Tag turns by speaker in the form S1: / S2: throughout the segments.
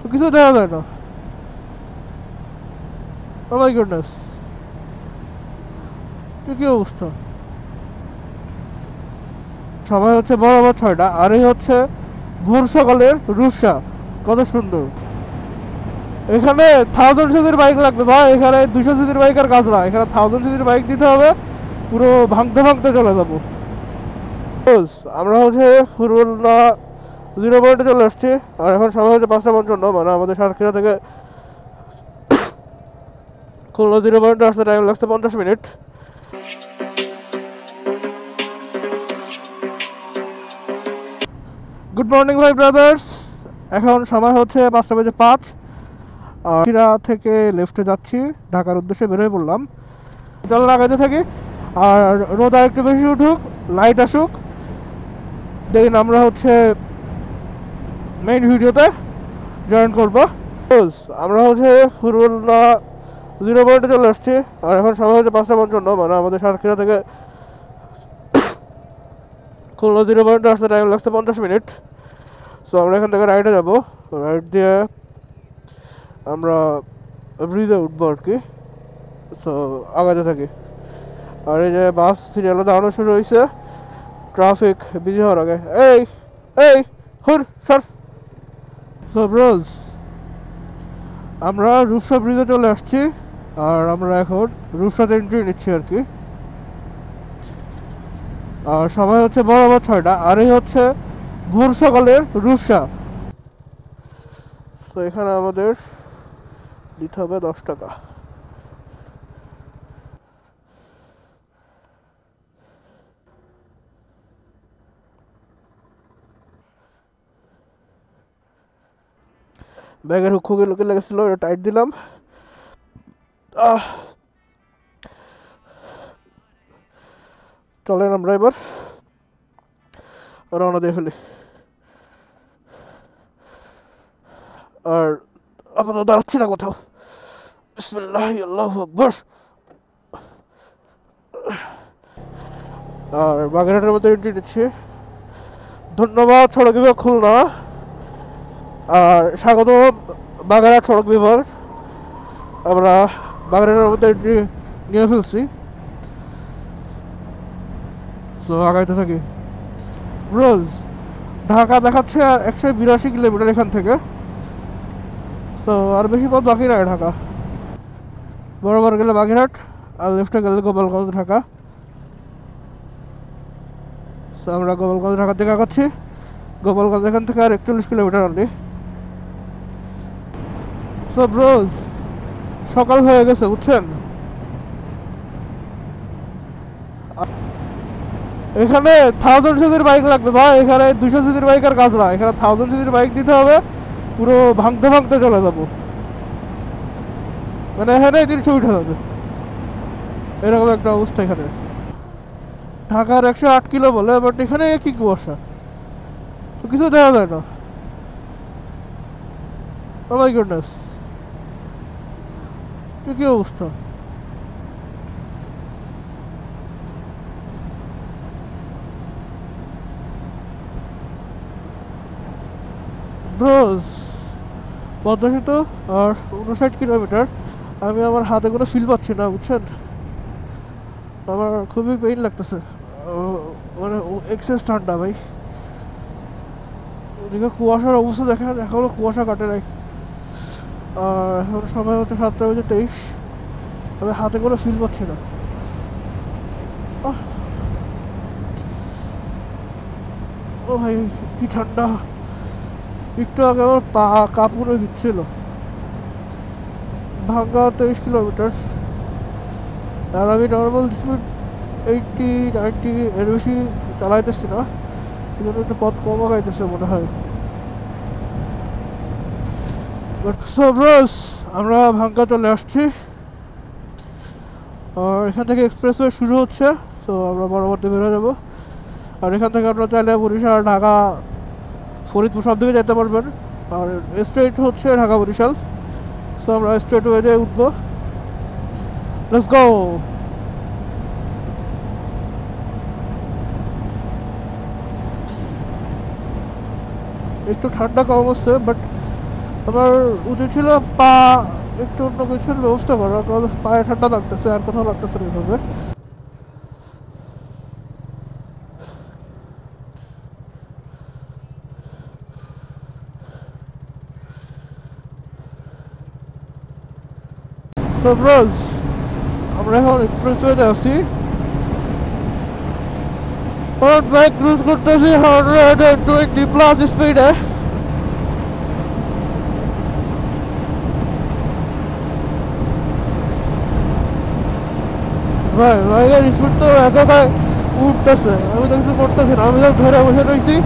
S1: তো কিছু দেখা যায় না। ও মাই গুডনেস, কি অবস্থা। সময় হচ্ছে বরাবর 6টা, আর এই হচ্ছে ভোর সকালের রূপসা। কত সুন্দর। এখানে 1000 সিসির বাইক লাগবে ভাই, এখানে 200 সিসির বাইক আর কাজ না, এখানে 1000 সিসির বাইক দিতে হবে, পুরো ভাঙতে ভাঙতে চলে যাবো। আমরা হচ্ছে খুলনা 0 পয়েন্টে চলে আসছি। আর এখন সময় হচ্ছে 5টা 55, মানে আমাদের সাতক্ষীরা থেকে খুলনা 0 পয়েন্টে আসতে টাইম লাগছে 50 মিনিট। গুড মর্নিং ভাই ব্রাদার্স। এখন সময় হচ্ছে 5টা 5। সাতক্ষীরা থেকে লেফটে যাচ্ছি, ঢাকার উদ্দেশ্যে বেরোয় পড়লাম। চলো আগাইতে থাকি, আর রোদ আর একটু বেশি উঠুক, লাইট আসুক, দেন আমরা হচ্ছে মেইন ভিডিওতে জয়েন করবো। আমরা হচ্ছে খুলনা 0 পয়েন্টে চলে আসছি। আর এখন সময় হচ্ছে 5টা 55, মানে আমাদের সাতক্ষীরা থেকে খুলনা 0 পয়েন্টে আসতে টাইম লাগছে 50 মিনিট। সো আমরা এখান থেকে রাইডে যাবো, রাইড দিয়ে আমরা ব্রিজে উঠবো আর কি। সো আগাতে থাকি। আর এই যে বাস সিরিয়ালে দাঁড়ানো শুরু হয়েছে, ট্রাফিক বিজি হওয়ার আগে। এই এই হুর সর। সো ব্রোজ, আমরা রূপসা ব্রিজে চলে আসছি, আর আমরা এখন রূপসাতে এন্ট্রি নিচ্ছি আর কি। আর সময় হচ্ছে বরাবর 6টা, আর এই হচ্ছে ভোর সকালের রূপসা। তো এখানে আমাদের দিতে হবে 10 টাকা। ব্যাগের হুক লোকে লেগেছিল, এটা টাইট দিলাম। চলেন আমরা এবার রওনা দিয়ে ফেলি। আর আপাতত দাঁড়াচ্ছি না কোথাও। বিসমিল্লাহ আল্লাহু আকবার। আর বাগেরহাটের মধ্যে এন্ট্রি নিচ্ছি। ধন্যবাদ সড়ক বিভাগ খুলনা, আর স্বাগত বাগেরহাট সড়ক বিভাগ। আমরা বাগেরহাটের মধ্যে এন্ট্রি নিয়ে ফেলছি। তো আগাইতে থাকি। রোজ ঢাকা দেখাচ্ছে আর 182 কিলোমিটার এখান থেকে। তো আর বেশি পথ বাকি নয় ঢাকা। বরাবর গেলে বাগেরহাট, আর লেফটে গেলে গোপালগঞ্জ ঢাকা। তো আমরা গোপালগঞ্জ ঢাকার দিকে আগাচ্ছি। গোপালগঞ্জ এখান থেকে আর 41 কিলোমিটার অনলি। সো রোজ সকাল হয়ে গেছে বুঝছেন। এখানে 1000 সিসির বাইক লাগবে ভাই, এখানে 200 সিসির বাইক আর কাজ না, এখানে 1000 সিসির বাইক দিতে হবে, পুরো ভাঙতে ভাঙতে চলে যাবো, মানে এখানে 300 উঠে যাবে, এরকম একটা অবস্থা এখানে। ঢাকার 108 কিলো বলে, বাট এখানে কি কুয়াশা, তো কিছু দেখা যায় না। ও মাই গুডনেস, কি অবস্থা। ব্রোজ পদ্মা সেতু আর 59 কিলোমিটার, আমি আমার হাতে কোনো ফিল পাচ্ছি না বুঝছেন, আমার খুবই পেইন লাগতেছে, মানে এক্সেস ঠান্ডা ভাই। ওদিকে কুয়াশার অবস্থা দেখেন, এখনো কুয়াশা কাটে নাই। আর এখন সময় হচ্ছে 7টা 23, আমি হাতে কোনো ফিল পাচ্ছি না। ও ভাই কি ঠান্ডা, একটু আগে আমার পা কাঁপুরে দিচ্ছিল। ভাঙ্গা 23 কিলোমিটার, আর আমি নর্মাল স্পিড 80-90 এর বেশি চালাইতেছি না, এই জন্য একটু পথ কম আগাইতেছে মনে হয়। বাট সো ব্রোস, আমরা ভাঙ্গা চলে আসছি, আর এখান থেকে এক্সপ্রেসওয়ে শুরু হচ্ছে। তো আমরা পরবর্তী বেরো যাবো। আর এখান থেকে আপনারা চাইলে বরিশাল, ঢাকা, ফরিদপুর সব দিকে যেতে পারবেন। আর স্ট্রেট হচ্ছে ঢাকা বরিশাল। সো আমরা স্ট্রেট ওয়েতে উঠবো। Let's go. একটু ঠান্ডা কম হচ্ছে, বাট আমার উচিত ছিল পা একটু অন্য কিছুর ব্যবস্থা করা, কারণ পায়ে ঠান্ডা লাগতেছে, আর কোথাও লাগতেছে না এইভাবে। তো ব্রোজ, আমরা এখন এক্সপ্রেসওয়েতে আছি, বাইক ক্রুজ করতেছি 120+ স্পিডে। ভাই বাইকের স্পিড তো একাই উঠতেছে, আমি তো কিছু করতেছি না, আমি তো ধরে বসে রয়েছি।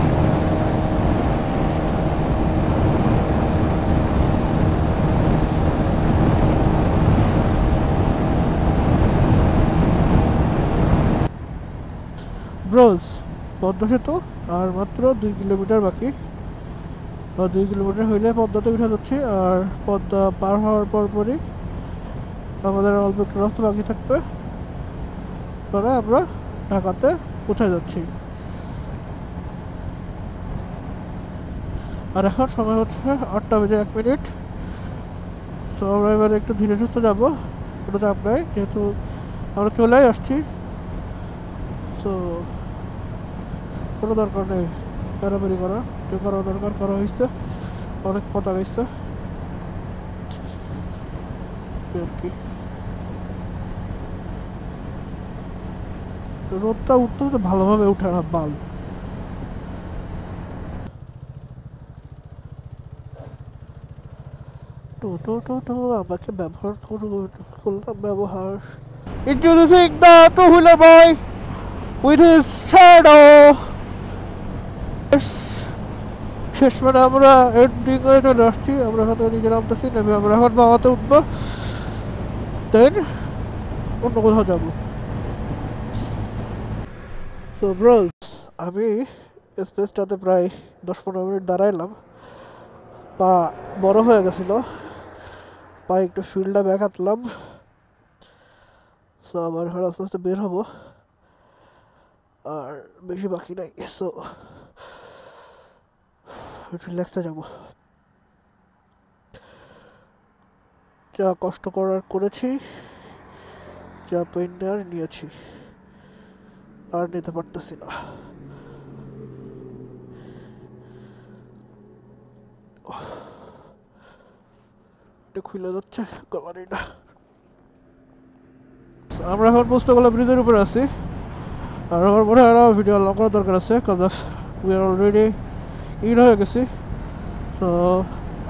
S1: ব্রোজ, পদ্মা সেতু আর মাত্র 2 কিলোমিটার বাকি, 2 কিলোমিটার হইলে পদ্মাতে উঠে যাচ্ছি। আর পদ্মা পার হওয়ার পরপরই আমাদের অল্প একটু রাস্তা বাকি থাকবে, পরে আমরা ঢাকাতে পৌঁছে যাচ্ছি। আর এখন সময় হচ্ছে 8:01। সো আমরা এবারে একটু ধীরে সুস্থে যাবো, কোনো চাপ নাই, যেহেতু আমরা চলেই আসছি। সো কোনো দরকার নেই তাড়াতাড়ি করা, যে করা দরকার করা হয়েছে, অনেক কথা হয়েছে আর কি। রোদটা উঠতে হতে ভালোভাবে উঠে না বাল। টো টো টো আমাকে ব্যবহার করুন, করলাম ব্যবহার। Introducing the two-wheeler boy with his shadow. শেষ মানে আমরা এন্ডিং হয়ে চলে আসছি, আমরা হয়তো নিজে নামতেছি, নেমে আমরা এখন বাবাতে উঠবো, দেন অন্য কোথাও যাবো। তো ব্রোজ, আমি স্পেসটাতে প্রায় 10-15 মিনিট দাঁড়াইলাম, পা বড় হয়ে গেছিল, পা একটু ফিল্ডটা ব্যাক হাঁটলাম। সো আবার এখন আস্তে আস্তে বের হবো, আর বেশি বাকি নাই। সো রিল্যাক্সে যাবো, যা কষ্ট করার করেছি, যা পেন নেওয়ার নিয়েছি, আর নিতে পারতেছি না। এটা খুলে যাচ্ছে গলারিটা। আমরা এখন পোস্তগোলা ব্রিজের উপরে আছি, আর আমার মনে হয় ভিডিও লং করার দরকার আছে, কারণ উই আর অলরেডি ইন হয়ে গেছি। সো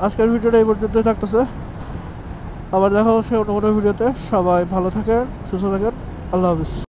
S1: আজকের ভিডিওটা এই পর্যন্তই থাকতেছে, আবার দেখা হচ্ছে অন্য কোনো ভিডিওতে। সবাই ভালো থাকেন, সুস্থ থাকেন, আল্লাহ হাফিজ।